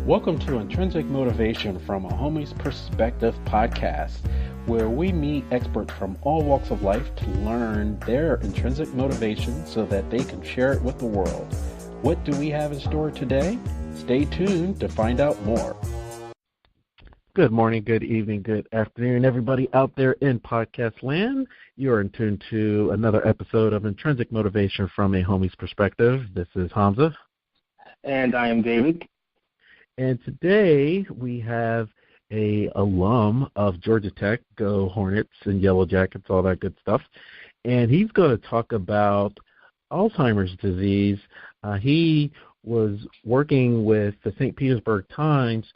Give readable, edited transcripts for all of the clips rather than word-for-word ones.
Welcome to Intrinsic Motivation from a Homie's Perspective podcast, where we meet experts from all walks of life to learn their intrinsic motivation so that they can share it with the world. What do we have in store today? Stay tuned to find out more. Good morning, good evening, good afternoon, everybody out there in podcast land. You are in tune to another episode of Intrinsic Motivation from a Homie's Perspective. This is Hamza. And I am David. And today we have a alum of Georgia Tech, go Hornets and Yellow Jackets, all that good stuff. And he's going to talk about Alzheimer's disease. He was working with the St. Petersburg Times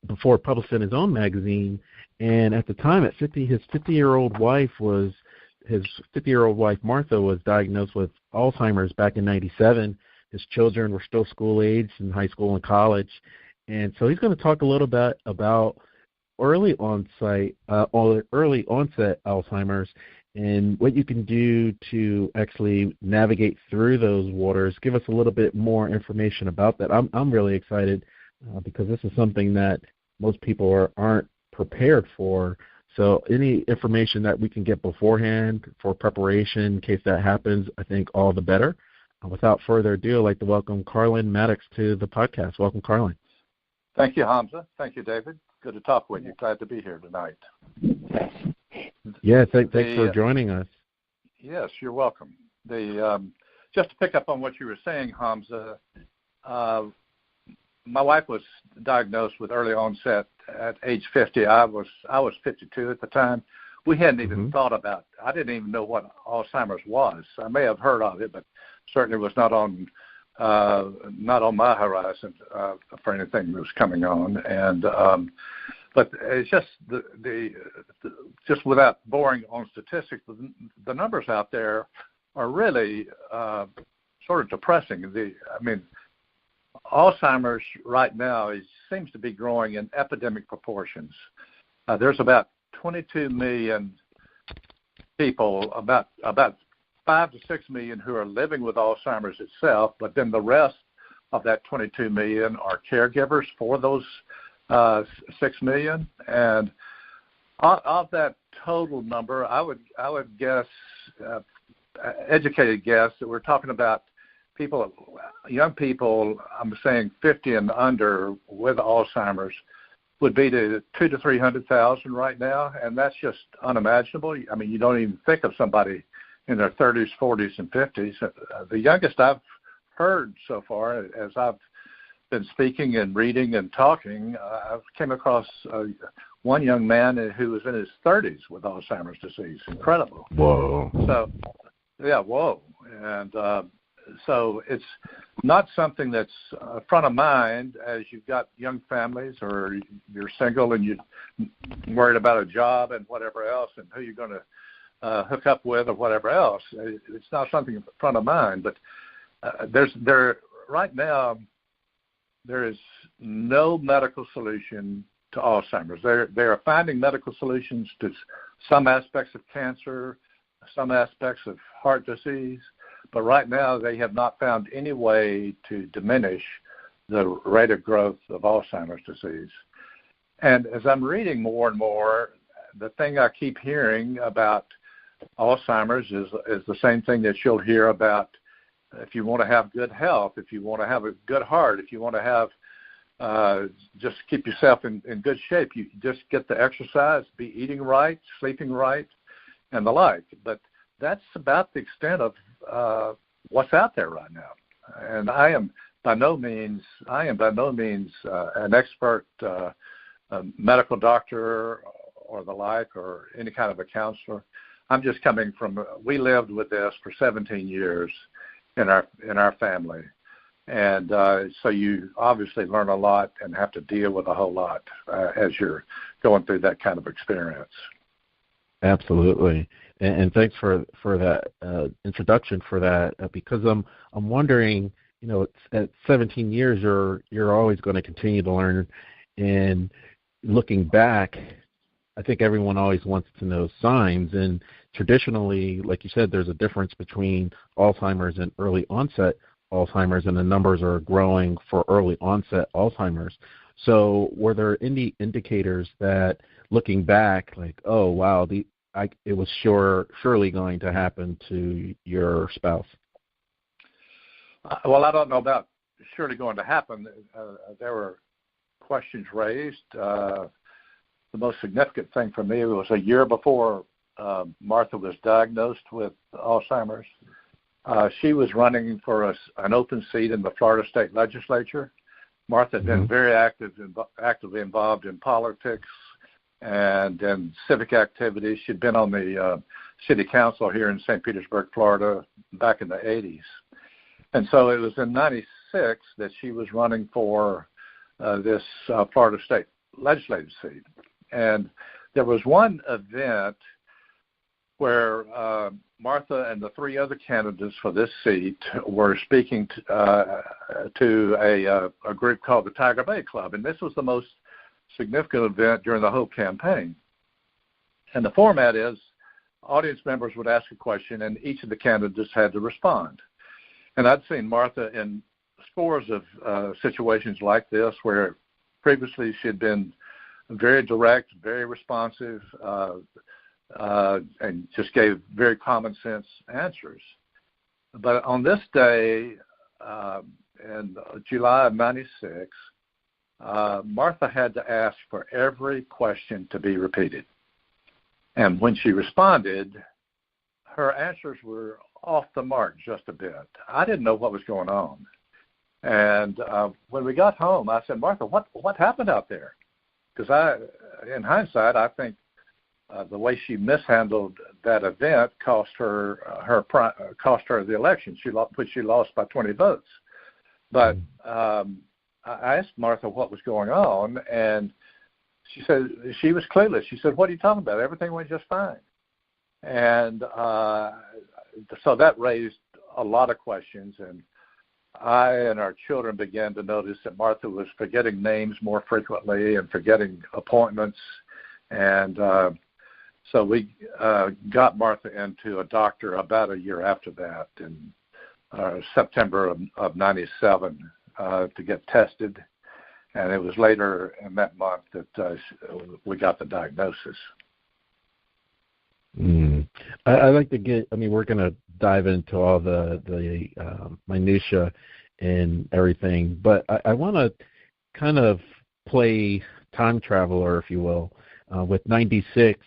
before publishing his own magazine. And at the time, his 50-year-old wife Martha was diagnosed with Alzheimer's back in '97. His children were still school age in high school and college. And so he's going to talk a little bit about early-onset Alzheimer's and what you can do to actually navigate through those waters. Give us a little bit more information about that. I'm really excited because this is something that most people aren't prepared for. So any information that we can get beforehand for preparation in case that happens, I think all the better. Without further ado, I'd like to welcome Carlen Maddux to the podcast. Welcome, Carlen. Thank you, Hamza. Thank you, David. Good to talk with you. Glad to be here tonight. Yeah, thanks for joining us. Yes, you're welcome. Just to pick up on what you were saying, Hamza, my wife was diagnosed with early onset at age 50. I was 52 at the time. We hadn't even thought about. I didn't even know what Alzheimer's was. I may have heard of it, but certainly was not on my horizon for anything that was coming on. And but it's just just without boring on statistics, the numbers out there are really sort of depressing. Alzheimer's right now seems to be growing in epidemic proportions. There's about 22 million people, about 5 to 6 million who are living with Alzheimer's itself, but then the rest of that 22 million are caregivers for those 6 million. And of that total number, I would guess, educated guess, that we're talking about young people, I'm saying 50 and under with Alzheimer's, would be to 200,000 to 300,000 right now, and that's just unimaginable. I mean, you don't even think of somebody in their 30s, 40s, and 50s. The youngest I've heard so far, as I've been speaking and reading and talking, I've came across one young man who was in his 30s with Alzheimer's disease. Incredible. Whoa. So, yeah, whoa. And so it's not something that's front of mind as you've got young families or you're single and you're worried about a job and whatever else and who you're going to hook up with or whatever else. It's not something front of mind, but right now there is no medical solution to Alzheimer's. They are finding medical solutions to some aspects of cancer, some aspects of heart disease, but right now they have not found any way to diminish the rate of growth of Alzheimer's disease. And as I'm reading more and more, the thing I keep hearing about Alzheimer's is the same thing that you'll hear about if you want to have good health, if you want to have a good heart, if you want to have just keep yourself in good shape, you just get the exercise, be eating right, sleeping right, and the like. But that's about the extent of what's out there right now. And I am by no means an expert medical doctor or the like or any kind of a counselor. I'm just coming from, we lived with this for 17 years in our family. And so you obviously learn a lot and have to deal with a whole lot as you're going through that kind of experience. Absolutely. And thanks for that introduction for that, because I'm wondering, at 17 years, you're always going to continue to learn. And looking back, I think everyone always wants to know signs. And traditionally, like you said, there's a difference between Alzheimer's and early onset Alzheimer's, and the numbers are growing for early onset Alzheimer's. So were there any indicators that, looking back, like, oh, wow, it was surely going to happen to your spouse? Well, I don't know about surely going to happen. There were questions raised. The most significant thing for me was a year before Martha was diagnosed with Alzheimer's. She was running for an open seat in the Florida State Legislature. Martha had been very actively involved in politics and in civic activities. She'd been on the city council here in St. Petersburg, Florida, back in the 80s. And so it was in 96 that she was running for this Florida State legislative seat. And there was one event where Martha and the three other candidates for this seat were speaking to a group called the Tiger Bay Club. And this was the most significant event during the whole campaign. And the format is audience members would ask a question, and each of the candidates had to respond. And I'd seen Martha in scores of situations like this where previously she had been very direct, very responsive, and just gave very common sense answers. But on this day, in July of 96, Martha had to ask for every question to be repeated. And when she responded, her answers were off the mark just a bit. I didn't know what was going on. And when we got home, I said, Martha, what happened out there? Because in hindsight, I think the way she mishandled that event cost her the election. She lost by 20 votes. But I asked Martha what was going on, and she said she was clueless. She said, "What are you talking about? Everything went just fine." And so that raised a lot of questions, and I and our children began to notice that Martha was forgetting names more frequently and forgetting appointments. And so we got Martha into a doctor about a year after that, in September of 97, to get tested. And it was later in that month that we got the diagnosis. I'd like to we're going to dive into all the minutia and everything, but I want to kind of play time traveler, if you will, with 96,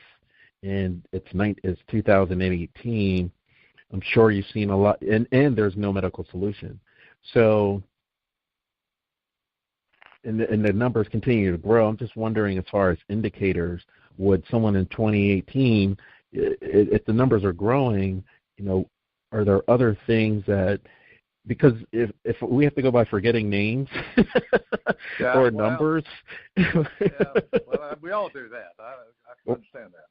and it's 2018. I'm sure you've seen a lot, and there's no medical solution. So, and the numbers continue to grow. I'm just wondering, as far as indicators, would someone in 2018, if the numbers are growing, are there other things that, because if we have to go by forgetting names or numbers. We all do that. I can understand that.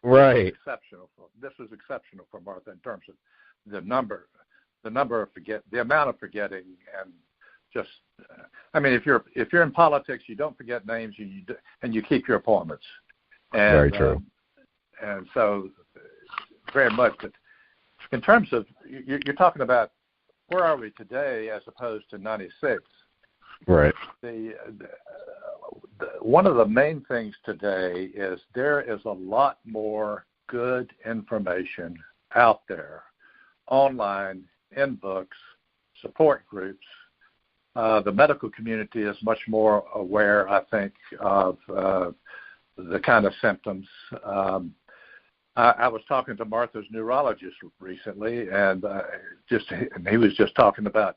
But right. This was exceptional for Martha in terms of the amount of forgetting, and just, if you're in politics, you don't forget names, and you keep your appointments. And, very true. And so, very much. But in terms of, you're talking about where are we today as opposed to 96. Right. One of the main things today is there is a lot more good information out there, online, in books, support groups. The medical community is much more aware, I think, of the kind of symptoms. I was talking to Martha's neurologist recently, and he was just talking about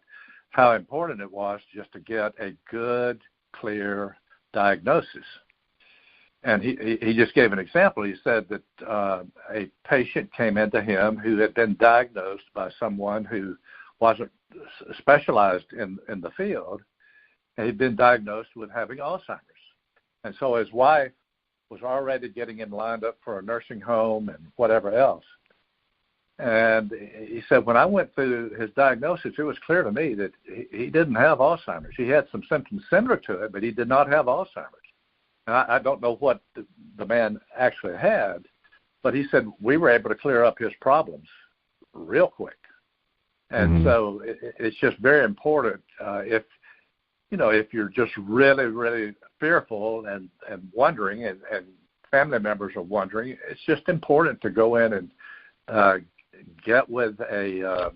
how important it was just to get a good, clear diagnosis. And he just gave an example. He said that a patient came into him who had been diagnosed by someone who wasn't specialized in the field. He'd been diagnosed with having Alzheimer's. And so his wife was already getting him lined up for a nursing home and whatever else. And he said, when I went through his diagnosis, it was clear to me that he didn't have Alzheimer's. He had some symptoms similar to it, but he did not have Alzheimer's. And I don't know what the man actually had, but he said we were able to clear up his problems real quick. And so it's just very important. if you're just really, really fearful and wondering, and family members are wondering, it's just important to go in and get with a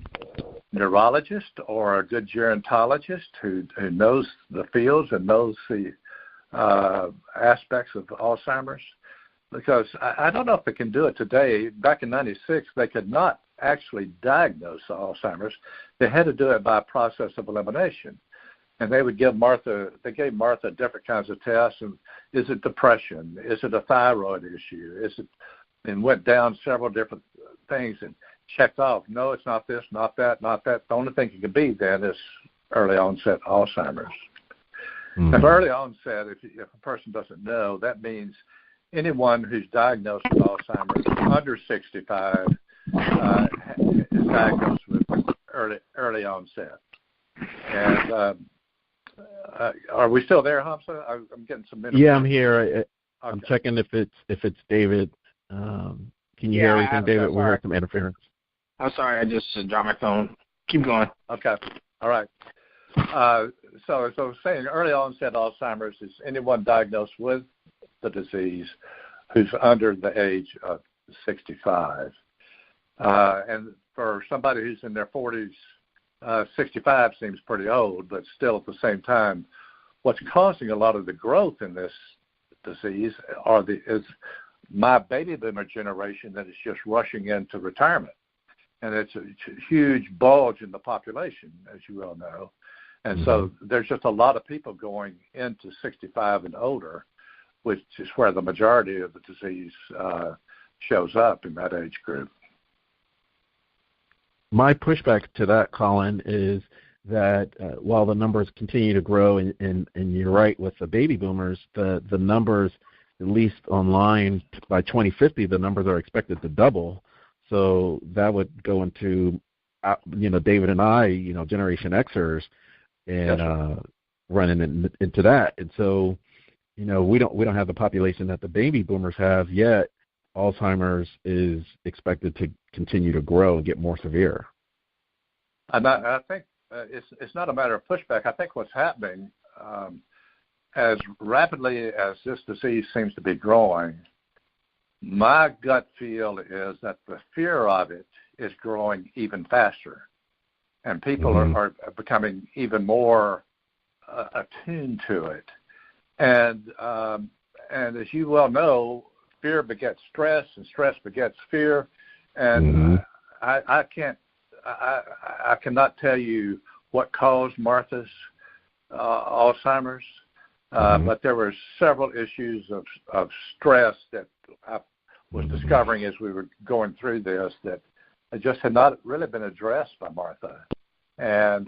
neurologist or a good gerontologist who knows the fields and knows the aspects of Alzheimer's. Because I don't know if they can do it today. Back in '96, they could not actually diagnose Alzheimer's. They had to do it by a process of elimination. And they would give Martha different kinds of tests. And is it depression? Is it a thyroid issue? And went down several different things and checked off. No, it's not this, not that, not that. The only thing it could be then is early onset Alzheimer's. Mm-hmm. Now, early onset, if a person doesn't know, that means anyone who's diagnosed with Alzheimer's under 65 is diagnosed with early onset. And are we still there, Hamza? I'm getting some minutes. Yeah, I'm here. Okay. I'm checking if it's David. Can you hear everything, David? We heard some interference. I'm sorry. I just dropped my phone. Keep going. Okay. All right. So as I was saying, early onset Alzheimer's is anyone diagnosed with the disease who's under the age of 65. And for somebody who's in their 40s, 65 seems pretty old, but still at the same time, what's causing a lot of the growth in this disease is my baby boomer generation that is just rushing into retirement. And it's a huge bulge in the population, as you well know. And so there's just a lot of people going into 65 and older, which is where the majority of the disease shows up in that age group. My pushback to that, Carlen, is that while the numbers continue to grow, and you're right with the baby boomers, the numbers, at least online, by 2050, the numbers are expected to double. So that would go into, David and I, Generation Xers, and running into that. And so, we don't have the population that the baby boomers have yet. Alzheimer's is expected to continue to grow and get more severe. And I think it's not a matter of pushback. I think what's happening, as rapidly as this disease seems to be growing, my gut feel is that the fear of it is growing even faster. And people are becoming even more attuned to it. And as you well know, fear begets stress, and stress begets fear. And I cannot tell you what caused Martha's Alzheimer's, but there were several issues of stress that I was discovering as we were going through this that just had not really been addressed by Martha. And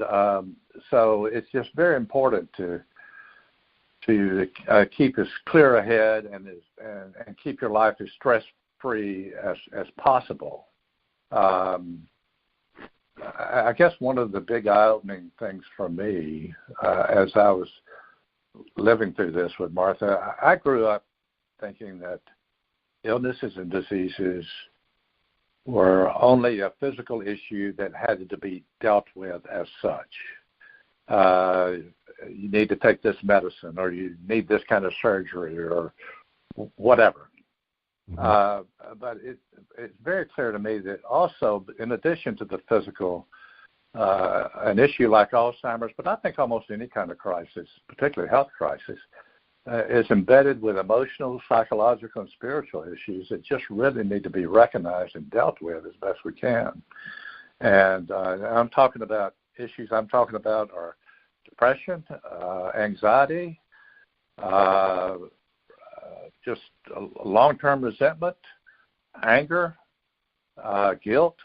so it's just very important to keep as clear ahead and keep your life as stress-free as possible. I guess one of the big eye-opening things for me as I was living through this with Martha, I grew up thinking that illnesses and diseases were only a physical issue that had to be dealt with as such. You need to take this medicine, or you need this kind of surgery, or whatever. But it's very clear to me that also, in addition to the physical, an issue like Alzheimer's, but I think almost any kind of crisis, particularly health crisis, is embedded with emotional, psychological, and spiritual issues that just really need to be recognized and dealt with as best we can. And I'm talking about issues are depression, anxiety, just long-term resentment, anger, guilt,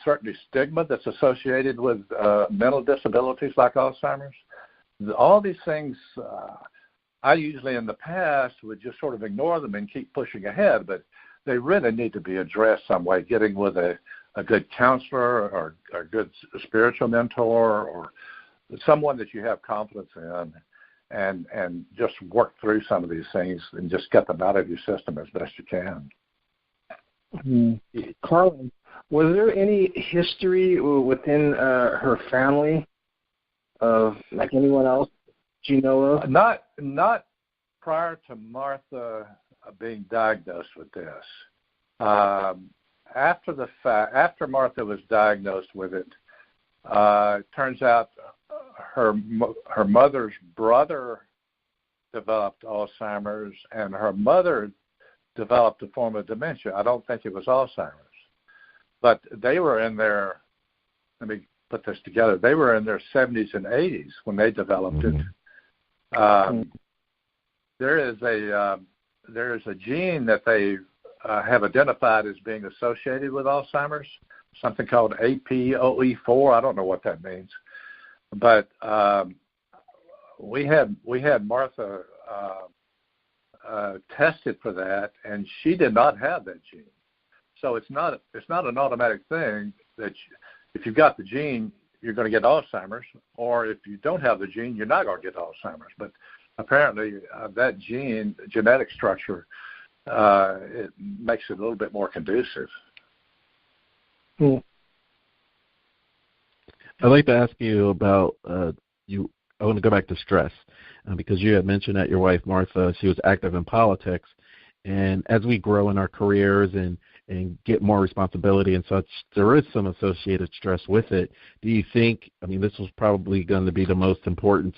certainly stigma that's associated with mental disabilities like Alzheimer's. All these things, I usually in the past would just sort of ignore them and keep pushing ahead, but they really need to be addressed some way, getting with a good counselor or a good spiritual mentor or someone that you have confidence in, and just work through some of these things and just get them out of your system as best you can. Carlen, was there any history within her family of like anyone else you know of? Not prior to Martha being diagnosed with this. After Martha was diagnosed with it, turns out her mother's brother developed Alzheimer's, and her mother developed a form of dementia. I don't think it was Alzheimer's, but they were in their, let me put this together, they were in their 70s and 80s when they developed it. There is a gene that they have identified as being associated with Alzheimer's, something called APOE4. I don't know what that means, but we had Martha tested for that, and she did not have that gene. So it's not an automatic thing that if you've got the gene, you're going to get Alzheimer's, or if you don't have the gene, you're not going to get Alzheimer's. But apparently, that genetic structure, it makes it a little bit more conducive. I'd like to ask you about I want to go back to stress because you had mentioned that your wife Martha, she was active in politics, and as we grow in our careers and get more responsibility and such, there is some associated stress with it. Do you think? I mean, this was probably going to be the most important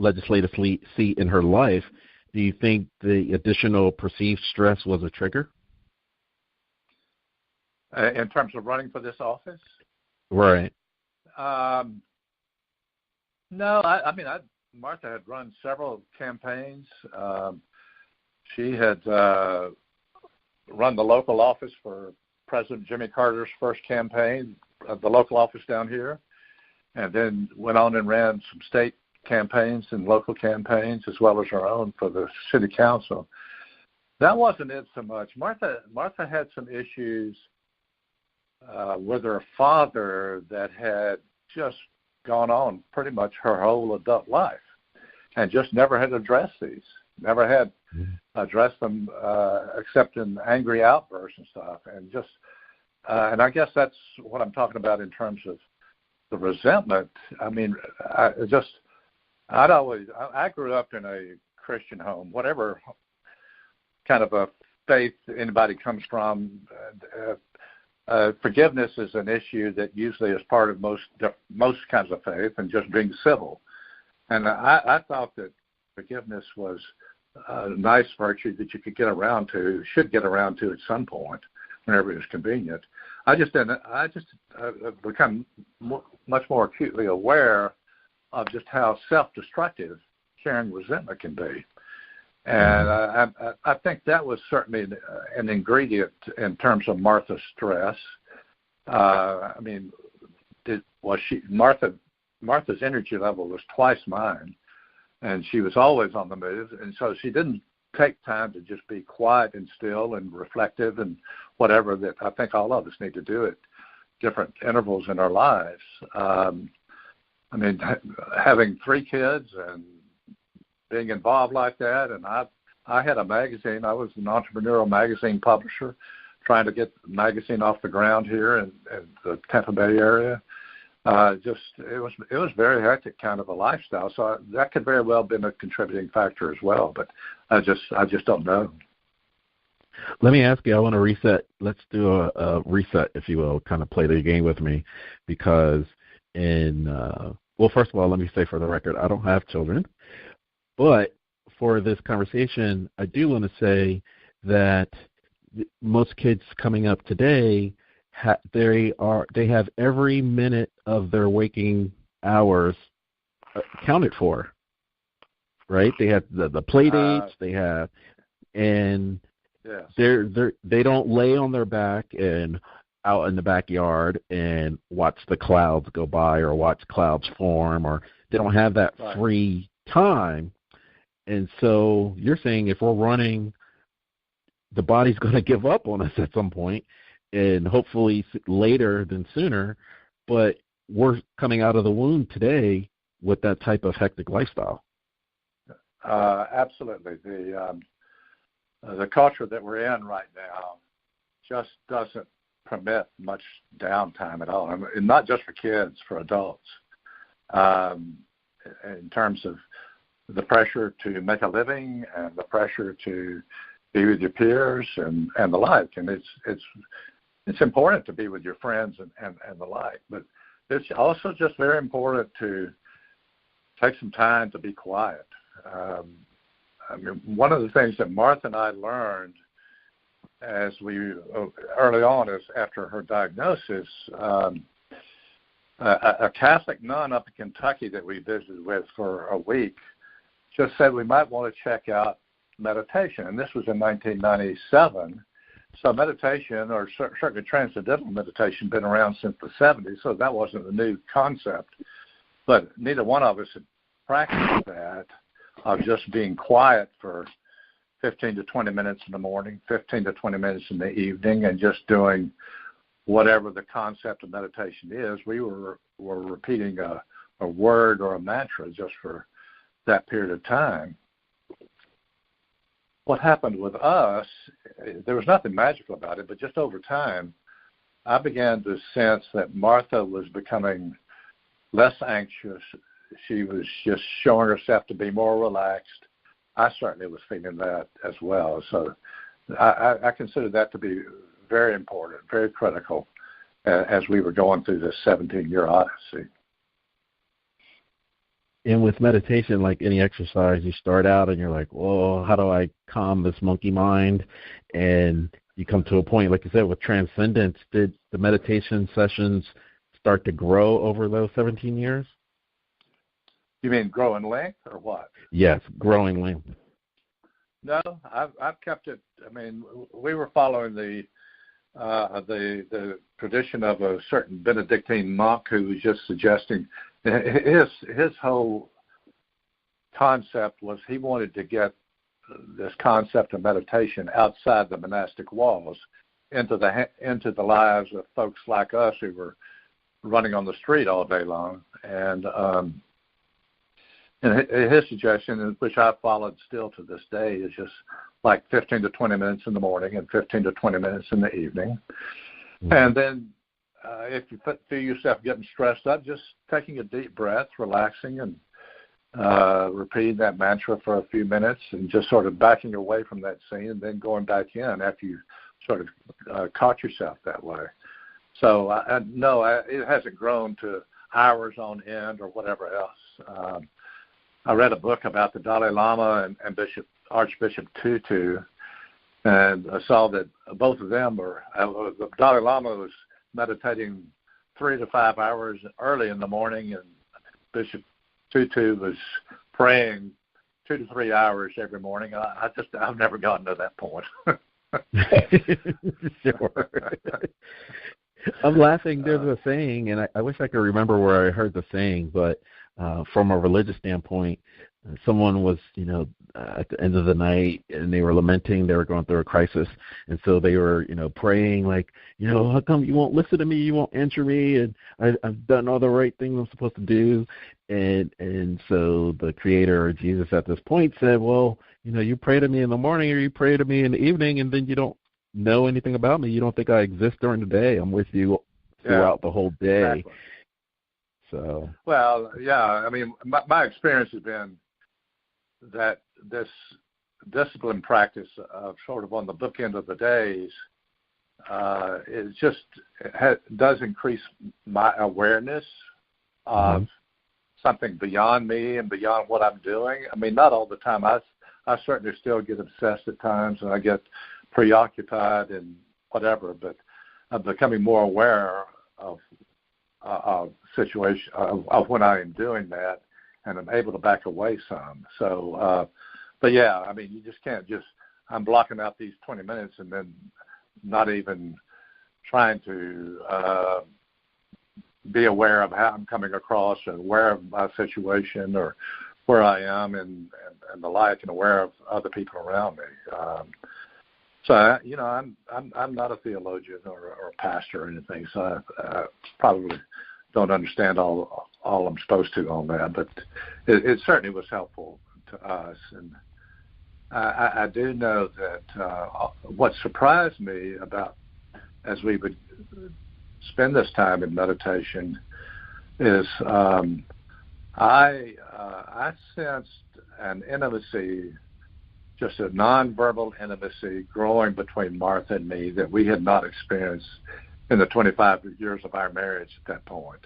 legislative seat in her life. Do you think the additional perceived stress was a trigger? In terms of running for this office? Right. No, Martha had run several campaigns. She had run the local office for President Jimmy Carter's first campaign, the local office down here, and then went on and ran some state campaigns and local campaigns as well as her own for the city council. That wasn't it so much. Martha had some issues with her father that had just gone on pretty much her whole adult life and just never had addressed these, never had addressed them except in angry outbursts and stuff. And just, and I guess that's what I'm talking about in terms of the resentment. I mean, I grew up in a Christian home, whatever kind of a faith anybody comes from. Forgiveness is an issue that usually is part of most kinds of faith, and just being civil. And I thought that forgiveness was a nice virtue that you could should get around to at some point, whenever it was convenient. I just become much more acutely aware of just how self-destructive carrying resentment can be. And I think that was certainly an ingredient in terms of Martha's stress. I mean, Martha's energy level was twice mine, and she was always on the move, and so she didn't take time to just be quiet and still and reflective and whatever that I think all of us need to do at different intervals in our lives. I mean, having 3 kids and being involved like that, and I had a magazine. I was an entrepreneurial magazine publisher, trying to get the magazine off the ground here in the Tampa Bay area. It was very hectic kind of a lifestyle. So that could very well have been a contributing factor as well. But I just don't know. Let me ask you. I want to reset. Let's do a reset, if you will. Kind of play the game with me, because well, first of all, let me say for the record, I don't have children, but for this conversation, I do want to say that most kids coming up today, they have every minute of their waking hours accounted for, right? They have the play dates, and yes. they don't lay on their back and out in the backyard and watch the clouds go by or watch clouds form, or they don't have that free time. And so you're saying if we're running, the body's going to give up on us at some point, and hopefully later than sooner, but we're coming out of the womb today with that type of hectic lifestyle. Absolutely. The culture that we're in right now just doesn't permit much downtime at all, and not just for kids, for adults. in terms of the pressure to make a living and the pressure to be with your peers and the like. And it's important to be with your friends and the like, but it's also just very important to take some time to be quiet. I mean, one of the things that Martha and I learned as we early on is after her diagnosis, a Catholic nun up in Kentucky that we visited with for a week just said we might want to check out meditation, and this was in 1997. So meditation, or certainly transcendental meditation, been around since the 70s, so that wasn't a new concept. But neither one of us had practiced that, of just being quiet for 15 to 20 minutes in the morning, 15 to 20 minutes in the evening, and just doing whatever the concept of meditation is. We were repeating a word or a mantra just for that period of time. What happened with us, there was nothing magical about it, but just over time, I began to sense that Martha was becoming less anxious. She was just showing herself to be more relaxed. I certainly was feeling that as well. So I consider that to be very important, very critical as we were going through this 17-year odyssey. And with meditation, like any exercise, you start out and you're like, well, how do I calm this monkey mind? And you come to a point, like you said, with transcendence. Did the meditation sessions start to grow over those 17 years? You mean grow in length or what? Yes, growing length. No, I've kept it. I mean, we were following the tradition of a certain Benedictine monk who was just suggesting his whole concept was he wanted to get this concept of meditation outside the monastic walls into the lives of folks like us who were running on the street all day long. And his suggestion, which I've followed still to this day, is just like 15 to 20 minutes in the morning and 15 to 20 minutes in the evening. Mm-hmm. And then if you feel yourself getting stressed up, just taking a deep breath, relaxing, and repeating that mantra for a few minutes and just sort of backing away from that scene and then going back in after you sort of caught yourself that way. So, it hasn't grown to hours on end or whatever else. I read a book about the Dalai Lama and Archbishop Tutu, and I saw that both of them the Dalai Lama was meditating 3 to 5 hours early in the morning, and Bishop Tutu was praying 2 to 3 hours every morning. I've never gotten to that point. Sure. I'm laughing. There's a saying, and I wish I could remember where I heard the saying, but from a religious standpoint, someone was, at the end of the night, and they were lamenting. They were going through a crisis, and so they were, praying like, how come you won't listen to me? You won't answer me, and I've done all the right things I'm supposed to do. And so the Creator, or Jesus, at this point said, well, you pray to me in the morning, or you pray to me in the evening, and then you don't know anything about me. You don't think I exist during the day. I'm with you throughout the whole day. Exactly. So. Well, yeah. I mean, my experience has been that this discipline practice of sort of on the bookend of the days does increase my awareness of something beyond me and beyond what I'm doing. I mean, not all the time. I certainly still get obsessed at times, and I get preoccupied and whatever, but I'm becoming more aware of situation of when I am doing that, and I'm able to back away some. So, but yeah, I mean, you just can't I'm blocking out these 20 minutes and then not even trying to be aware of how I'm coming across and aware of my situation or where I am and the like, and aware of other people around me. So, I'm not a theologian or a pastor or anything, so I probably don't understand all I'm supposed to on that, but it certainly was helpful to us. And I do know that what surprised me about as we would spend this time in meditation is I sensed an intimacy, just a nonverbal intimacy growing between Martha and me that we had not experienced in the 25 years of our marriage at that point.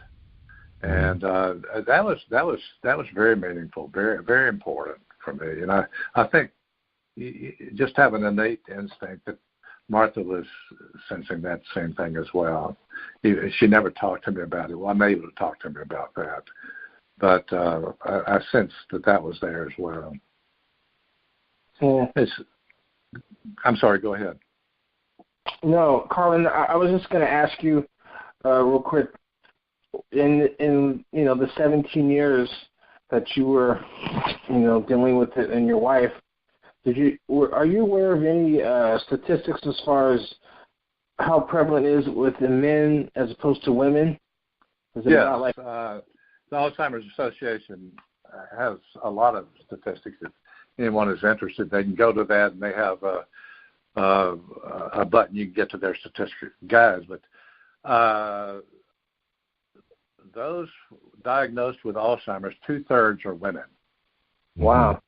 And that was very meaningful, very, very important for me. And I think just have an innate instinct that Martha was sensing that same thing as well. She never talked to me about it. Well, I'm able to talk to me about that. But I sensed that was there as well. Yeah. I'm sorry, go ahead. No, Carlen, I was just going to ask you real quick, in the 17 years that you were, dealing with it and your wife, are you aware of any statistics as far as how prevalent it is within men as opposed to women? Is it yes, like the Alzheimer's Association has a lot of statistics. If anyone is interested, they can go to that, and they have a button you can get to their statistic guides. But those diagnosed with Alzheimer's, 2/3 are women. Wow.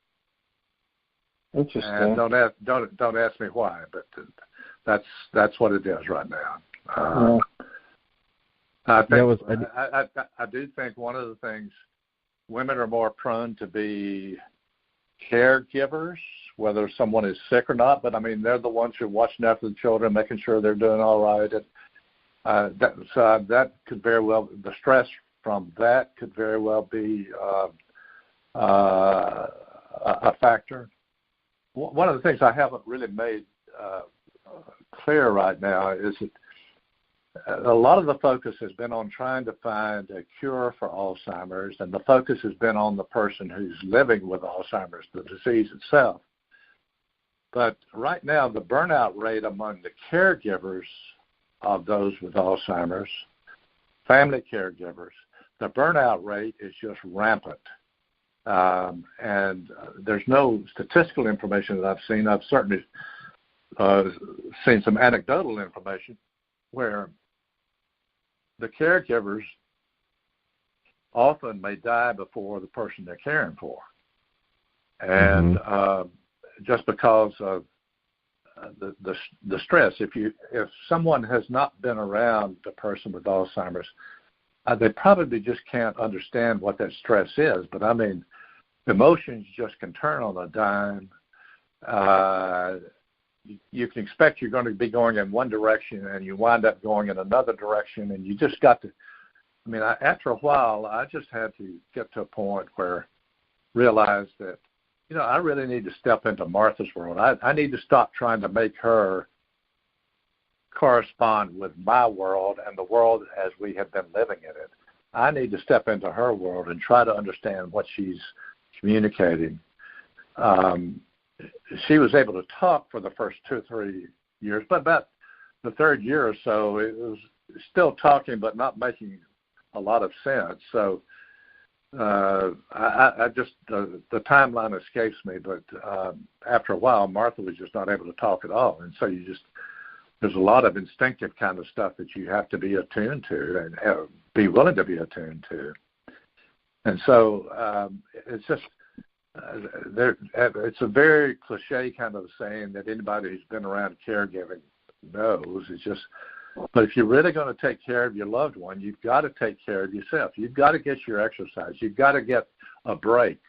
Interesting. And don't ask me why, but that's what it is right now. I do think one of the things, women are more prone to be caregivers, whether someone is sick or not. But I mean, they're the ones who are watching after the children, making sure they're doing all right. And that could very well, the stress from that could very well be a factor. One of the things I haven't really made clear right now is that a lot of the focus has been on trying to find a cure for Alzheimer's, and the focus has been on the person who's living with Alzheimer's, the disease itself. But right now, the burnout rate among the caregivers of those with Alzheimer's, family caregivers, the burnout rate is just rampant. And there's no statistical information that I've seen. I've certainly seen some anecdotal information where the caregivers often may die before the person they're caring for. And just because of the stress, if someone has not been around the person with Alzheimer's, they probably just can't understand what that stress is. But I mean, emotions just can turn on a dime. You can expect you're going to be going in one direction, and you wind up going in another direction, and you just got to. I mean, after a while, I just had to get to a point where I realized that, I really need to step into Martha's world. I need to stop trying to make her correspond with my world and the world as we have been living in it. I need to step into her world and try to understand what she's communicating. She was able to talk for the first 2 or 3 years, but about the third year or so, it was still talking but not making a lot of sense. So I just the timeline escapes me, but after a while, Martha was just not able to talk at all, and so there's a lot of instinctive kind of stuff that you have to be attuned to and be willing to be attuned to, and so it's just. It's a very cliche kind of saying that anybody who's been around caregiving knows. It's just, but if you're really going to take care of your loved one, you've got to take care of yourself. You've got to get your exercise. You've got to get a break,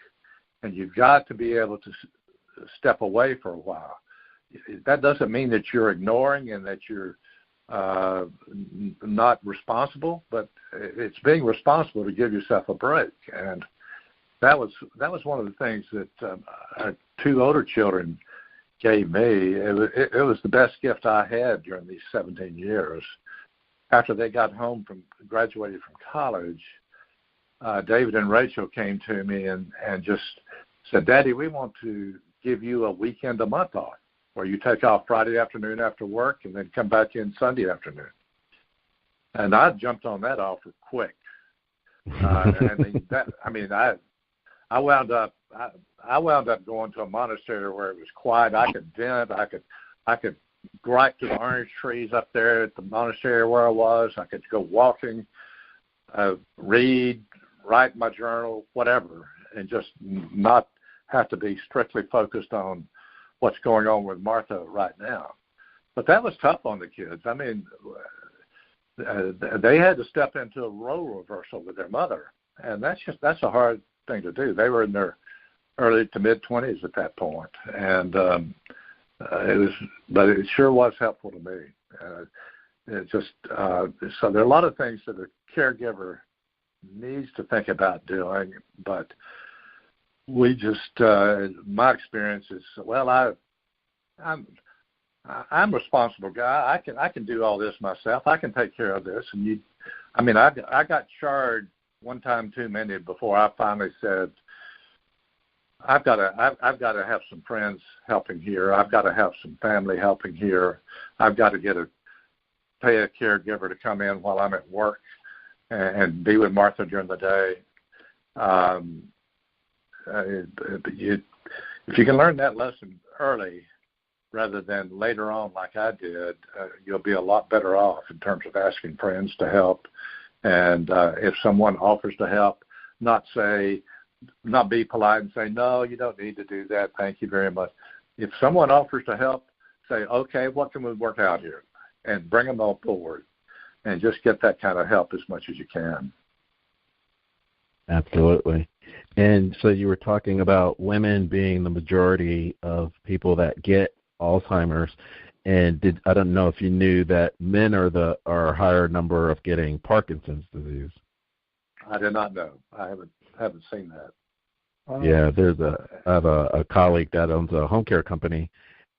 and you've got to be able to step away for a while. That doesn't mean that you're ignoring and that you're not responsible, but it's being responsible to give yourself a break. And that was one of the things that our 2 older children gave me. It was the best gift I had during these 17 years. After they got home graduated from college, David and Rachel came to me and just said, "Daddy, we want to give you a weekend a month off, where you take off Friday afternoon after work and then come back in Sunday afternoon." And I jumped on that offer quick. I wound up going to a monastery where it was quiet. I could vent. I could gripe to the orange trees up there at the monastery where I was. I could go walking, read, write my journal, whatever, and just not have to be strictly focused on what's going on with Martha right now. But that was tough on the kids. I mean, they had to step into a role reversal with their mother, and that's a hard thing to do. They were in their early to mid-20s at that point, and but it sure was helpful to me. So there are a lot of things that a caregiver needs to think about doing, but we just my experience is, well, I'm a responsible guy. I can do all this myself. I can take care of this. And I got charged one time too many before I finally said, I've got to have some friends helping here. I've got to have some family helping here. I've got to pay a caregiver to come in while I'm at work and be with Martha during the day. If you can learn that lesson early rather than later on like I did, you'll be a lot better off in terms of asking friends to help. And if someone offers to help, not be polite and say, no, you don't need to do that, thank you very much. If someone offers to help, say, okay, what can we work out here? And bring them on board and just get that kind of help as much as you can. Absolutely. And so you were talking about women being the majority of people that get Alzheimer's, and I don't know if you knew that men are a higher number of getting Parkinson's disease. I did not know. I haven't seen that. Yeah, I have a colleague that owns a home care company,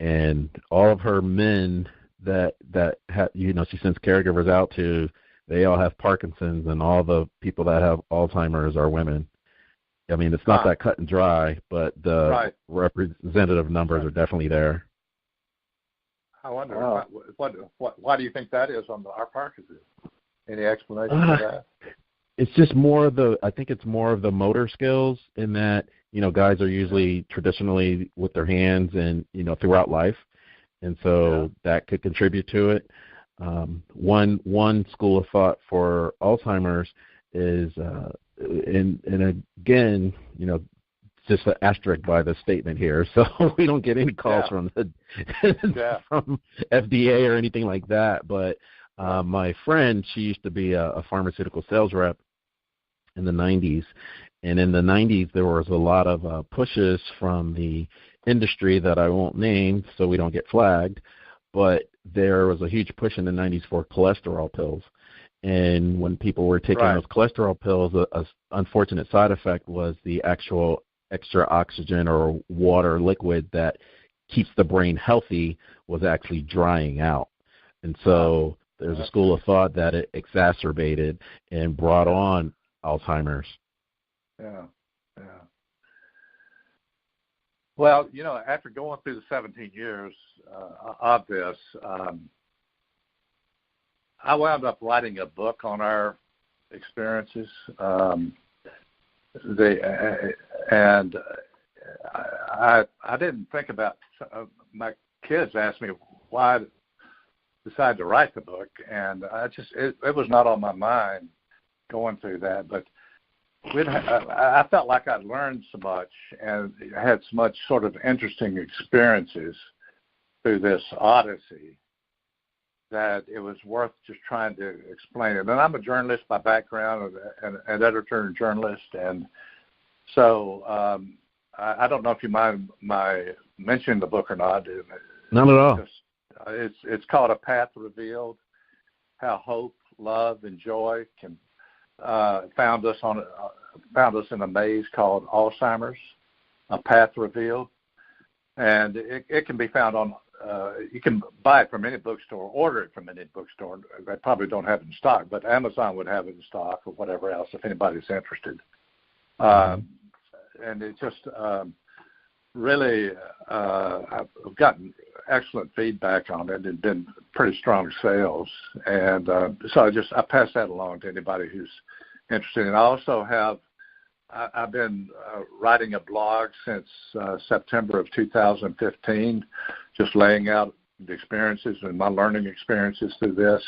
and all of her men that she sends caregivers out to, they all have Parkinson's, and all the people that have Alzheimer's are women. I mean, it's not that cut and dry, but the representative numbers are definitely there. I wonder why do you think that is on our Parkinson's? Any explanation for that? It's just I think it's more of the motor skills in that, guys are usually traditionally with their hands and, throughout life. And so that could contribute to it. One school of thought for Alzheimer's is, and again, just an asterisk by the statement here, so we don't get any calls from from FDA or anything like that. But my friend, she used to be a pharmaceutical sales rep in the 90s. And in the 90s, there was a lot of pushes from the industry that I won't name so we don't get flagged. But there was a huge push in the 90s for cholesterol pills. And when people were taking those cholesterol pills, a unfortunate side effect was the actual extra oxygen or water liquid that keeps the brain healthy was actually drying out. And so there's a school of thought that it exacerbated and brought on Alzheimer's. Yeah. Well, after going through the 17 years of this, I wound up writing a book on our experiences. And I didn't think about my kids asked me why I decided to write the book, and it was not on my mind going through that, but I felt like I'd learned so much and had so much sort of interesting experiences through this odyssey that it was worth just trying to explain it. And I'm a journalist by background, an editor and journalist, and so I don't know if you mind my mentioning the book or not. Not at all. It's called A Path Revealed: How Hope, Love, and Joy Can found us in a maze called Alzheimer's. A Path Revealed, and it can be found on. You can buy it from any bookstore, order it from any bookstore. They probably don't have it in stock, but Amazon would have it in stock or whatever else if anybody's interested. And it just really, I've gotten excellent feedback on it. It's been pretty strong sales, and so I pass that along to anybody who's interested. And I also I've been writing a blog since September of 2015, just laying out the experiences and my learning experiences through this.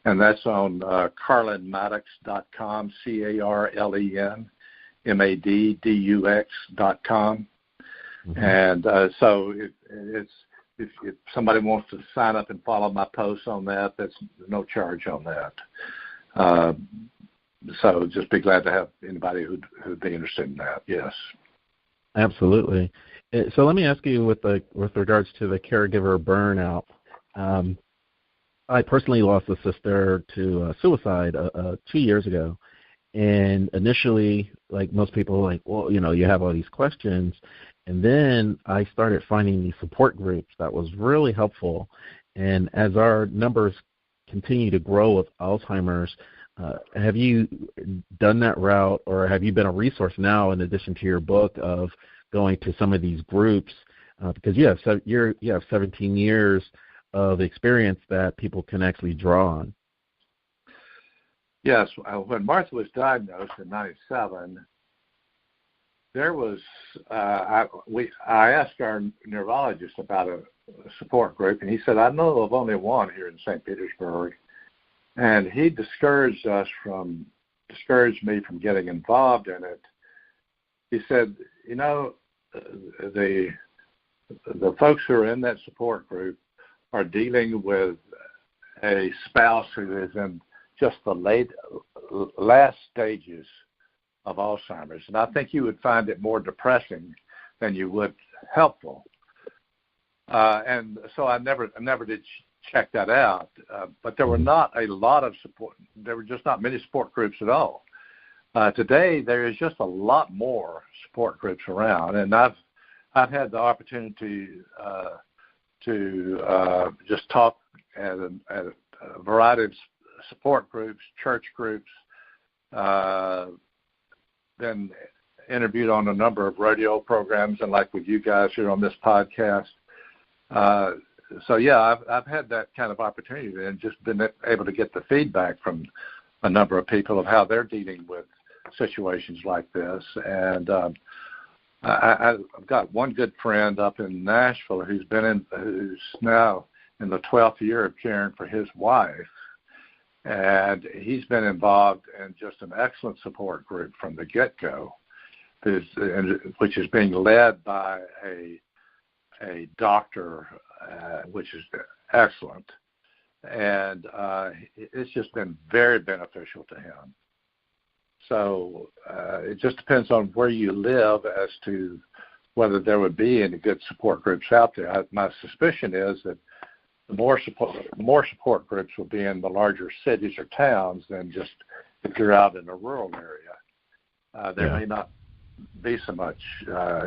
and that's on carlenmaddux.com, CarlenMaddux.com. Mm-hmm. And so if somebody wants to sign up and follow my posts on that, that's no charge on that. So just be glad to have anybody who'd be interested in that. Yes. Absolutely. So let me ask you with regards to the caregiver burnout. I personally lost a sister to suicide 2 years ago. And initially, like most people, like, well, you have all these questions. And then I started finding these support groups that was really helpful. And as our numbers continue to grow with Alzheimer's, have you done that route, or have you been a resource now in addition to your book of going to some of these groups? Because you have 17 years of experience that people can actually draw on. Yes. When Martha was diagnosed in 1997, there was I asked our neurologist about a support group, and he said, I know of only one here in St. Petersburg. And he discouraged me from getting involved in it. He said, the folks who are in that support group are dealing with a spouse who is in just the last stages of Alzheimer's. And I think you would find it more depressing than you would helpful. And so I never did check that out. But there were not a lot of support. There were just not many support groups at all. Today, there is just a lot more support groups around, and I've had the opportunity to just talk at a variety of support groups, church groups. Been interviewed on a number of radio programs, and like with you guys here on this podcast. So yeah, I've had that kind of opportunity and just been able to get the feedback from a number of people of how they're dealing with situations like this. And I've got one good friend up in Nashville who's now in the 12th year of caring for his wife, and he's been involved in just an excellent support group from the get-go, which is being led by a doctor, which is excellent, and it's just been very beneficial to him. So it just depends on where you live as to whether there would be any good support groups out there. My suspicion is that the more support groups will be in the larger cities or towns than just if you're out in a rural area. There may not be so much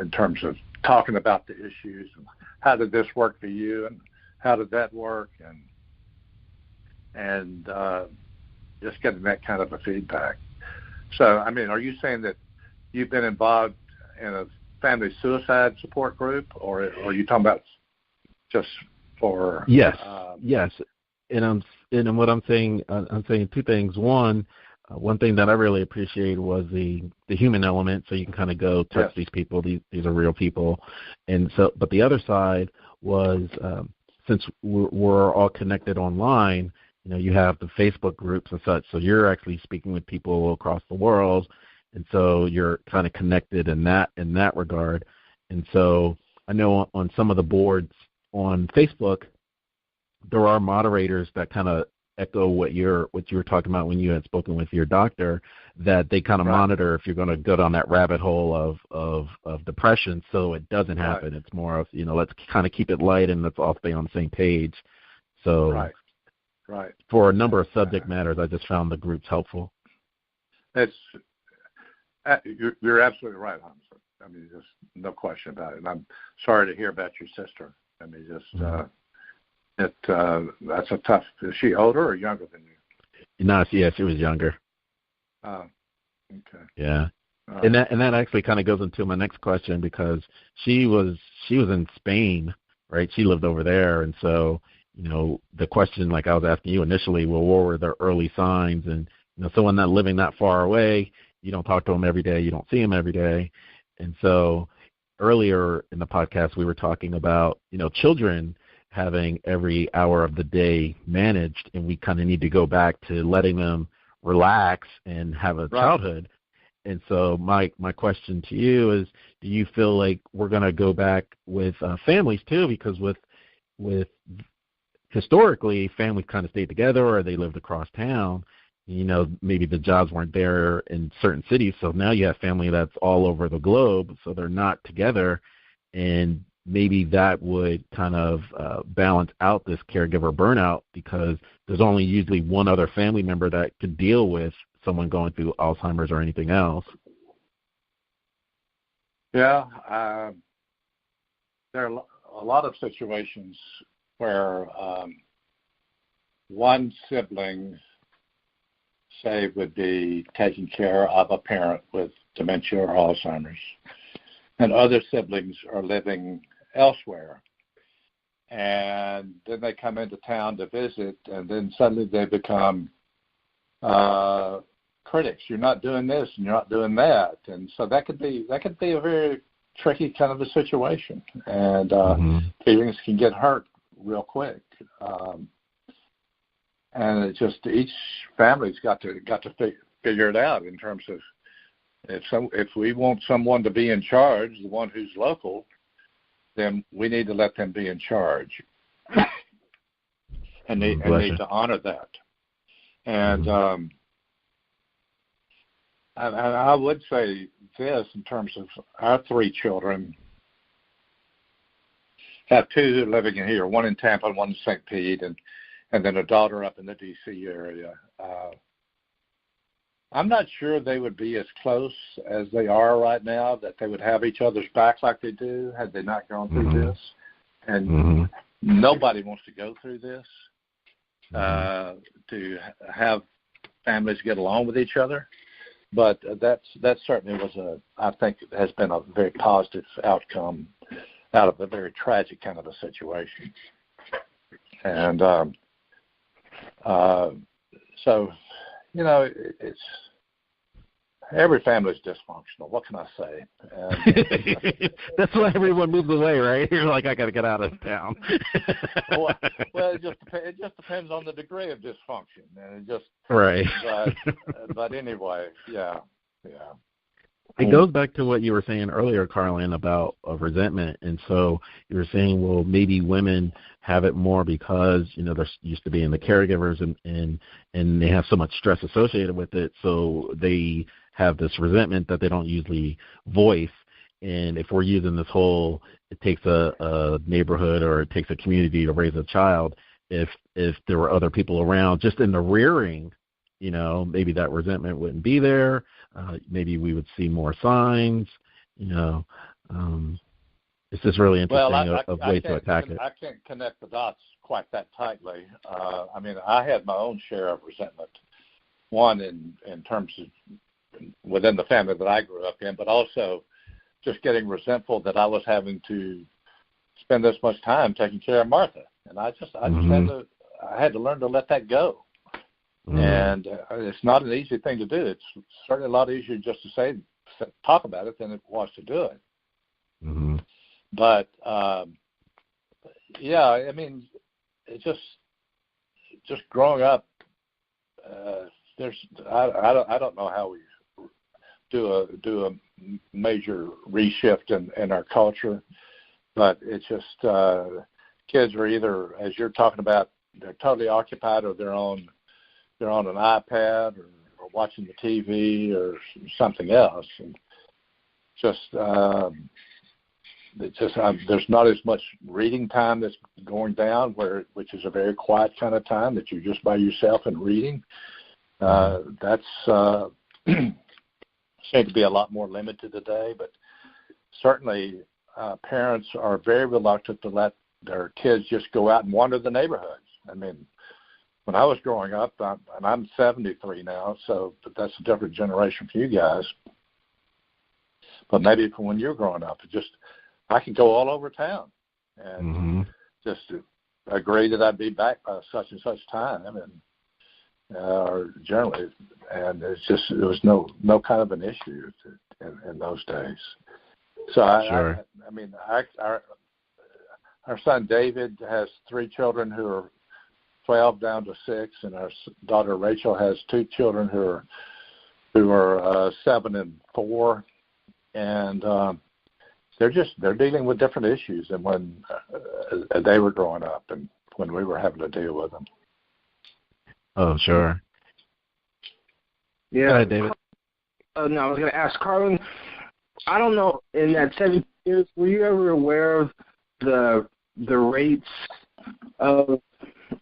in terms of talking about the issues and how did this work for you and how did that work, and just getting that kind of a feedback. So, I mean, are you saying that you've been involved in a family suicide support group, or are you talking about just for? Yes, yes. And what I'm saying two things. One thing that I really appreciated was the human element. So you can kind of go touch these people. These are real people, and so. But the other side was since we're all connected online. You have the Facebook groups and such, so you're actually speaking with people across the world, and so you're kind of connected in that regard. And so I know on some of the boards on Facebook, there are moderators that kind of echo what you were talking about when you had spoken with your doctor, that they kind of monitor if you're going to go down that rabbit hole of depression, so it doesn't happen. It's more of let's kind of keep it light and let's all stay on the same page. So. Right. For a number of subject matters, I just found the groups helpful. You're absolutely right, Hamza. I mean, there's no question about it. And I'm sorry to hear about your sister. I mean, that's a tough. Is she older or younger than you? No, she was younger. Oh, okay. Yeah, and that actually kind of goes into my next question, because she was in Spain, right? She lived over there, and so. The question, like I was asking you initially, what were the early signs? And, someone not living that far away, you don't talk to them every day, you don't see them every day. And so earlier in the podcast, we were talking about, children having every hour of the day managed, and we kind of need to go back to letting them relax and have a childhood. And so my question to you is, do you feel like we're going to go back with families too? Because with historically, families kind of stayed together or they lived across town. You know, maybe the jobs weren't there in certain cities. So now you have family that's all over the globe, so they're not together. And maybe that would kind of balance out this caregiver burnout, because there's only usually one other family member that could deal with someone going through Alzheimer's or anything else. Yeah, there are a lot of situations where one sibling, say, would be taking care of a parent with dementia or Alzheimer's, and other siblings are living elsewhere. And then they come into town to visit, and then suddenly they become critics. You're not doing this, and you're not doing that, and so that could be a very tricky kind of a situation, and feelings can get hurt real quick. And it's just each family's got to figure it out in terms of if we want someone to be in charge, the one who's local, then we need to let them be in charge, and need to honor that. And and I would say this in terms of our three children. Have two who are living in here, one in Tampa and one in St. Pete, and then a daughter up in the D.C. area. I'm not sure they would be as close as they are right now, that they would have each other's back like they do had they not gone through this. And nobody wants to go through this, to have families get along with each other. But that certainly I think has been a very positive outcome out of a very tragic kind of a situation. And so, you know, it's every family is dysfunctional. What can I say? That's why everyone moves away, right? You're like, I got to get out of town. well, it just depends on the degree of dysfunction, and it just right. But anyway, yeah. It goes back to what you were saying earlier, Carlen, about resentment. And so you were saying, well, maybe women have it more because, you know, they're used to being the caregivers and they have so much stress associated with it. So they have this resentment that they don't usually voice. And if we're using this whole, it takes a neighborhood or it takes a community to raise a child, if there were other people around just in the rearing, you know, maybe that resentment wouldn't be there. Maybe we would see more signs, you know. It's just really interesting of way to attack it. I can't connect the dots quite that tightly. I mean, I had my own share of resentment, one in terms of within the family that I grew up in, but also just getting resentful that I was having to spend this much time taking care of Martha. And I just had to learn to let that go. And it's not an easy thing to do. It's certainly a lot easier just to talk about it than it was to do it. But yeah, I mean, it just growing up. I don't know how we do a major reshift in our culture, but it's just kids are either, as you're talking about, they're totally occupied or they're on an iPad or watching the TV or something else, and there's not as much reading time that's going down, which is a very quiet kind of time that you're just by yourself and reading. That's seems to be a lot more limited today, but certainly parents are very reluctant to let their kids just go out and wander the neighborhoods. I mean, when I was growing up, and I'm 73 now, but that's a different generation for you guys. But maybe from when you're growing up, I could go all over town and just agree that I'd be back by such and such time, and or generally, and it was no kind of an issue in those days. So I mean, our son David has 3 children who are 12 down to 6, and our daughter Rachel has 2 children who are 7 and 4, and they're dealing with different issues than when they were growing up and when we were having to deal with them. Oh, sure. Yeah, go ahead, David. No, I was going to ask Carlen. I don't know. In that 7 years, were you ever aware of the rates of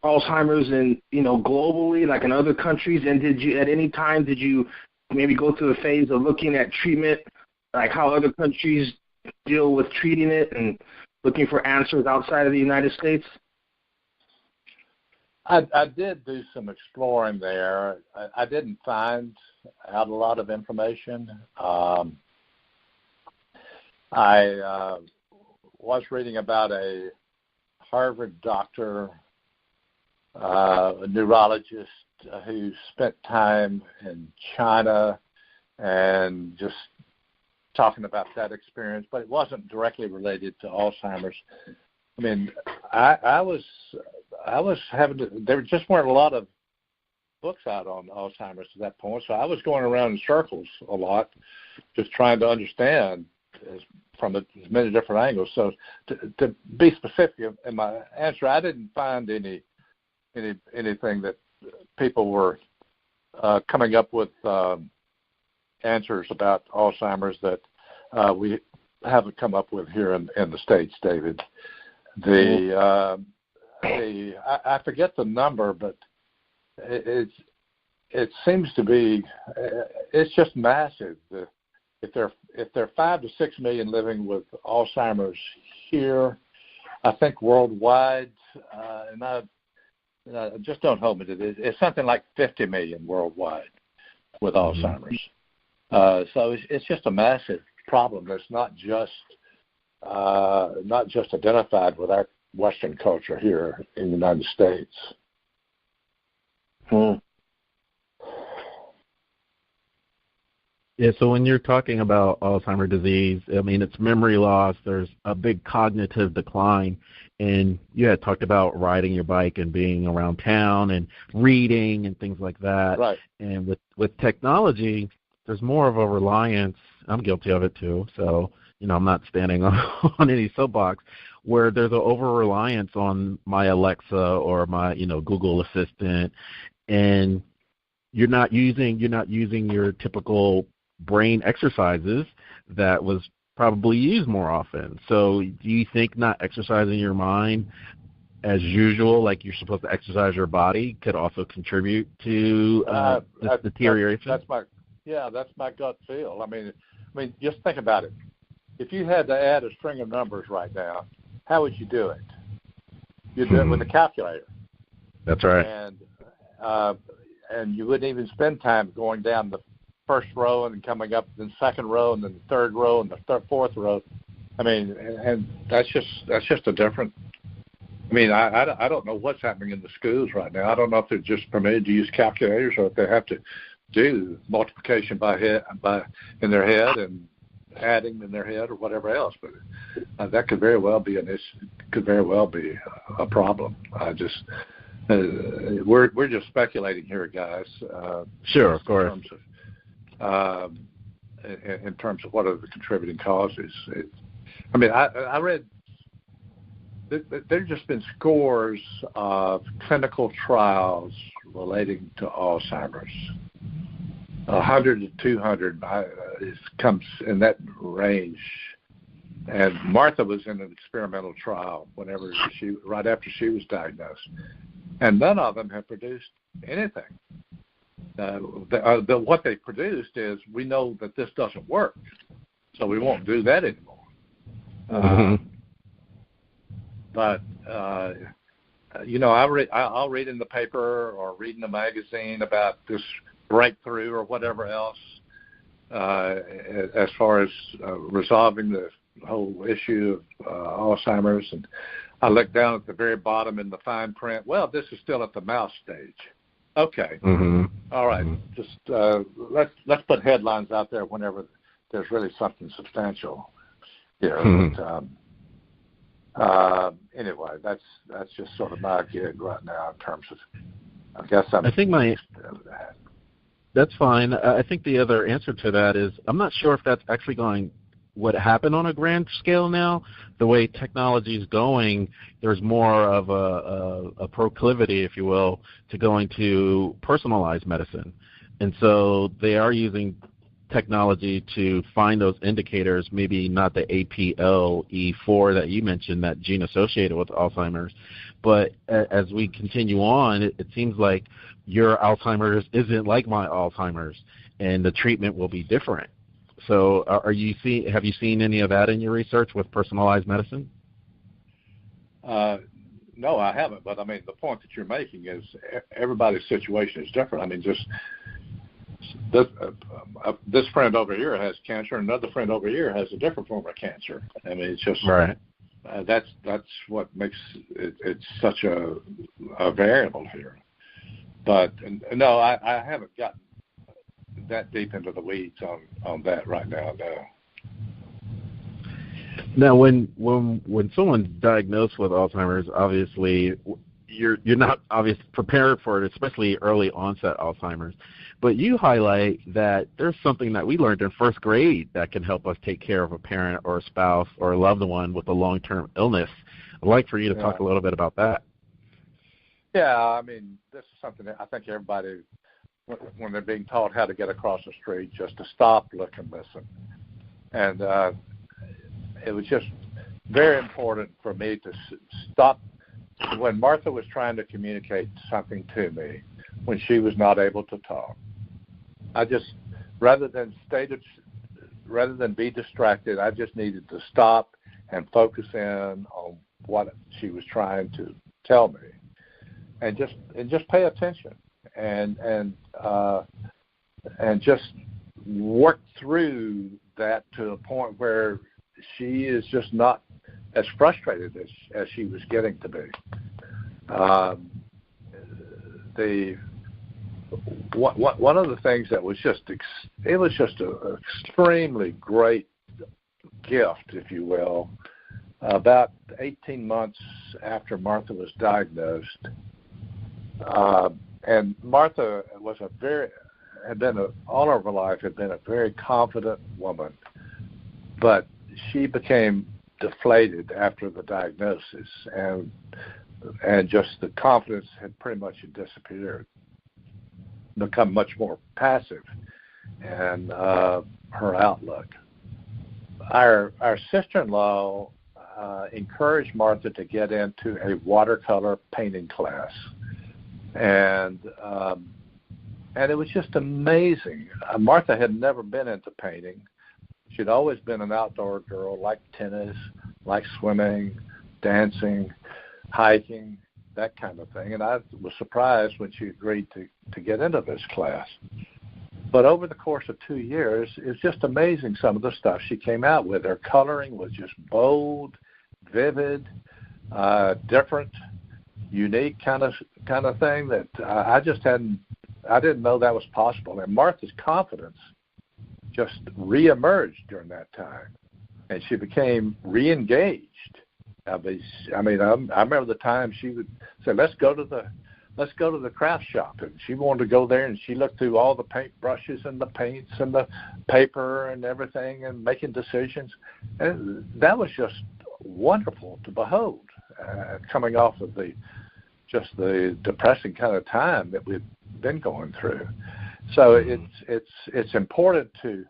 Alzheimer's and globally, like in other countries? And did you maybe go through the phase of looking at treatment, like how other countries deal with treating it and looking for answers outside of the United States? I did do some exploring there. I didn't find out a lot of information. I was reading about a Harvard doctor, a neurologist who spent time in China and just talking about that experience, but it wasn't directly related to Alzheimer's. I mean, I was having to, there just weren't a lot of books out on Alzheimer's at that point, so I was going around in circles a lot, just trying to understand from as many different angles. So to be specific in my answer, I didn't find anything that people were coming up with answers about Alzheimer's that we haven't come up with here in the States, David. I forget the number, but it seems to be, it's just massive. If there are 5 to 6 million living with Alzheimer's here, I think worldwide, and I just don't hold me to this, it's something like 50 million worldwide with Alzheimer's. So it's just a massive problem that's not just identified with our Western culture here in the United States. Yeah, so when you're talking about Alzheimer's disease, I mean, it's memory loss. There's a big cognitive decline. And you had talked about riding your bike and being around town and reading and things like that. Right. And with technology, there's more of a reliance. I'm guilty of it too. So, I'm not standing on any soapbox, where there's an over-reliance on my Alexa or my, Google Assistant, and you're not using your typical brain exercises that was probably used more often. So do you think not exercising your mind as usual, like you're supposed to exercise your body, could also contribute to this deterioration? That's my gut feel. I mean, just think about it. If you had to add a string of numbers right now, how would you do it? You'd do it with a calculator. That's right. And you wouldn't even spend time going down the first row and then coming up the second row and then the third row and the fourth row. I mean, and that's just a different. I mean, I don't know what's happening in the schools right now. I don't know if they're just permitted to use calculators or if they have to do multiplication in their head and adding in their head or whatever else. But that could very well be a problem. We're just speculating here, guys. Sure, of course. In terms of what are the contributing causes. I read there's just been scores of clinical trials relating to Alzheimer's. 100 to 200 comes in that range. And Martha was in an experimental trial right after she was diagnosed. And none of them have produced anything. What they produced is, we know that this doesn't work, so we won't do that anymore. But I'll read in the paper or read in a magazine about this breakthrough or whatever else as far as resolving the whole issue of Alzheimer's, and I look down at the very bottom in the fine print. Well, this is still at the mouse stage. Okay. All right. Just let's put headlines out there whenever there's really something substantial here. Anyway, that's just sort of my gig right now in terms of. I guess I think that's fine. I think the other answer to that is I'm not sure if that's actually what happened on a grand scale now. The way technology is going, there's more of a proclivity, if you will, to going to personalized medicine. And so they are using technology to find those indicators, maybe not the APLE4 that you mentioned, that gene associated with Alzheimer's. But as we continue on, it seems like your Alzheimer's isn't like my Alzheimer's, and the treatment will be different. So have you seen any of that in your research with personalized medicine? No, I haven't. But, I mean, the point that you're making is everybody's situation is different. I mean, just this friend over here has cancer, and another friend over here has a different form of cancer. I mean, it's just right. That's what makes it's such a variable here. But no, I haven't gotten that deep into the weeds on that right now. No. Now, when someone's diagnosed with Alzheimer's, obviously you're not obviously prepared for it, especially early onset Alzheimer's. But you highlight that there's something that we learned in first grade that can help us take care of a parent or a spouse or a loved one with a long-term illness. I'd like for you to talk a little bit about that. Yeah, I mean, this is something that I think everybody, when they're being taught how to get across the street, just to stop, look, and listen. And it was just very important for me to stop. When Martha was trying to communicate something to me, when she was not able to talk, I just, rather than be distracted, I just needed to stop and focus in on what she was trying to tell me, and just pay attention and just work through that to a point where she is just not as frustrated as she was getting to be. One of the things that was just an extremely great gift, if you will, about 18 months after Martha was diagnosed, and Martha was all of her life had been a very confident woman, but she became deflated after the diagnosis, and just the confidence had pretty much disappeared, become much more passive, and her outlook. Our sister-in-law encouraged Martha to get into a watercolor painting class, and it was just amazing. Martha had never been into painting. She'd always been an outdoor girl, liked tennis, liked swimming, dancing, hiking, that kind of thing. And I was surprised when she agreed to get into this class. But over the course of 2 years, it's just amazing some of the stuff she came out with. Her coloring was just bold, vivid, different, unique kind of thing that I didn't know that was possible. And Martha's confidence just reemerged during that time, and she became reengaged. I remember the time she would say, "Let's go to the craft shop," and she wanted to go there, and she looked through all the paint brushes and the paints and the paper and everything, and making decisions. And that was just wonderful to behold, coming off of the depressing kind of time that we've been going through. So it's important to,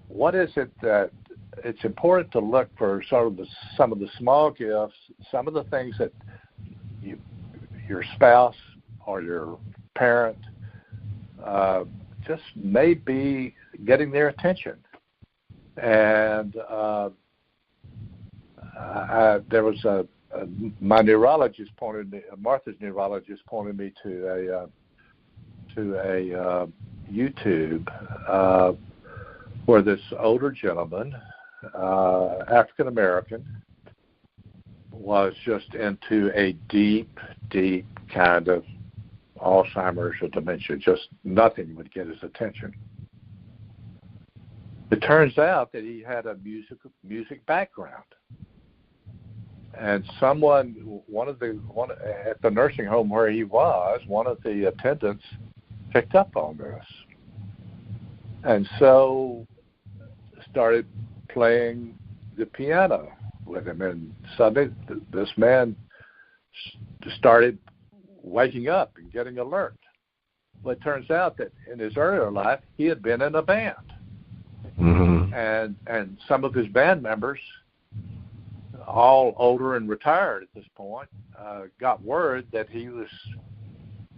what is it that it's important to look for some of the small gifts, some of the things that your spouse or your parent just may be getting their attention. And there was my neurologist Martha's neurologist pointed me to a YouTube where this older gentleman, African American, was just into a deep kind of Alzheimer's or dementia. Just nothing would get his attention. It turns out that he had a music background, And one at the nursing home where he was, one of the attendants picked up on this, and so started playing the piano with him. And suddenly, this man started waking up and getting alert. Well, it turns out that in his earlier life, he had been in a band, and some of his band members, all older and retired at this point, got word that he was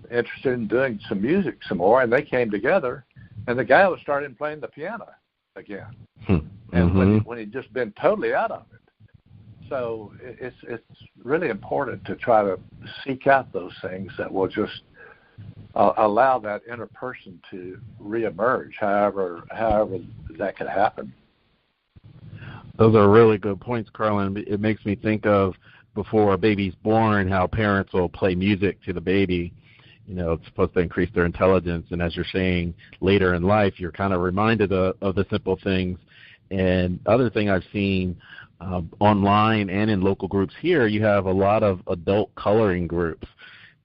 interested in doing some music some more, and they came together, and the guy was starting playing the piano again, and when he'd just been totally out of it. So it's really important to try to seek out those things that will just allow that inner person to reemerge, however that could happen. Those are really good points, Carlen. It makes me think of before a baby's born, how parents will play music to the baby. You know, it's supposed to increase their intelligence. And as you're saying, later in life, you're kind of reminded of the simple things. And other thing I've seen online and in local groups here, you have a lot of adult coloring groups.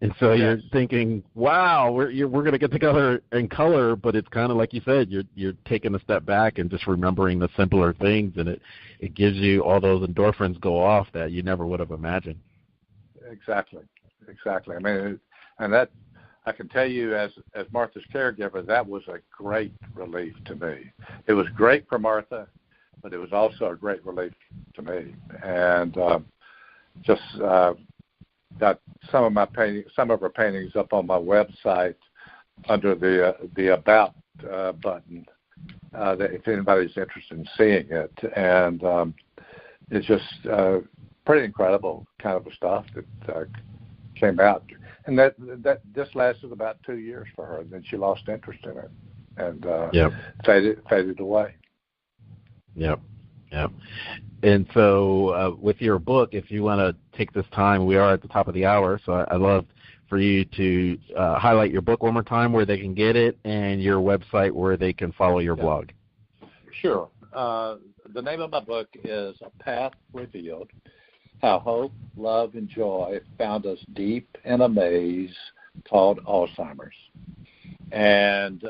And so you're thinking, wow, we're going to get together and color, but it's kind of like you said, you're taking a step back and just remembering the simpler things, and it gives you all those endorphins go off that you never would have imagined. Exactly. I mean, and that I can tell you as Martha's caregiver, that was a great relief to me. It was great for Martha, but it was also a great relief to me, and got some of her paintings up on my website under the About button, that if anybody's interested in seeing it. And it's just pretty incredible kind of stuff that came out. And that this lasted about 2 years for her, and then she lost interest in it and faded away. Yep. And so with your book, if you want to take this time, we are at the top of the hour, so I'd love for you to highlight your book one more time, where they can get it, and your website where they can follow your blog. Sure. The name of my book is A Path Revealed, How Hope, Love, and Joy Found Us Deep in a Maze Called Alzheimer's. And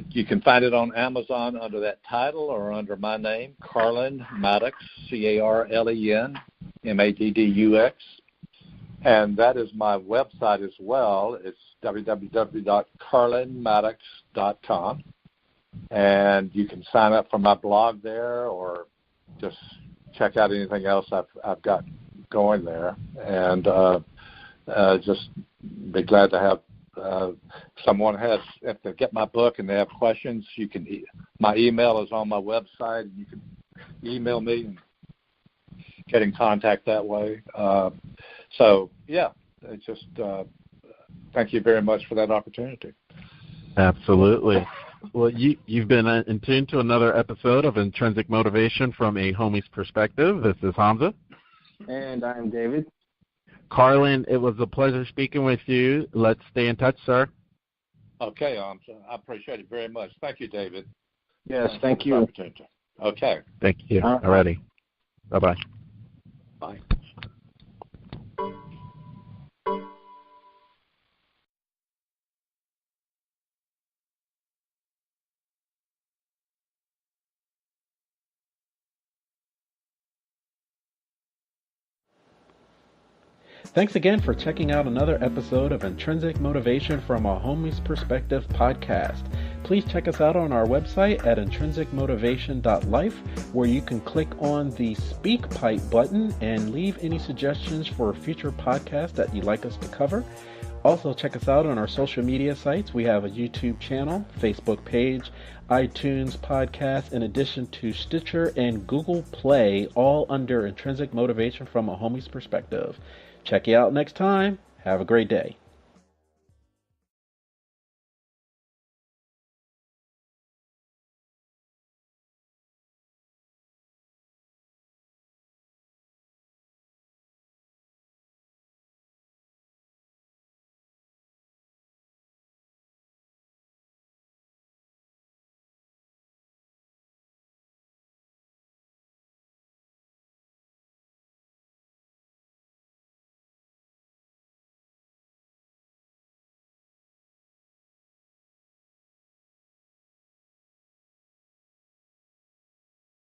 you can find it on Amazon under that title or under my name, Carlen Maddux, CarlenMaddux. And that is my website as well. It's www.carlenmaddux.com. And you can sign up for my blog there, or just check out anything else I've got going there. And just be glad to have someone if they get my book and they have questions, my email is on my website, and you can email me and get in contact that way. It's just thank you very much for that opportunity. Absolutely. Well, you've been in tune to another episode of Intrinsic Motivation from a Homie's Perspective. This is Hamza. And I'm David. Carlen, it was a pleasure speaking with you. Let's stay in touch, sir. Okay, I appreciate it very much. Thank you, David. Yes, thank you. Okay. Thank you. All righty. Bye-bye. Bye. Thanks again for checking out another episode of Intrinsic Motivation from a Homie's Perspective podcast. Please check us out on our website at intrinsicmotivation.life, where you can click on the Speak Pipe button and leave any suggestions for future podcasts that you'd like us to cover. Also, check us out on our social media sites. We have a YouTube channel, Facebook page, iTunes podcast, in addition to Stitcher and Google Play, all under Intrinsic Motivation from a Homie's Perspective. Check you out next time. Have a great day.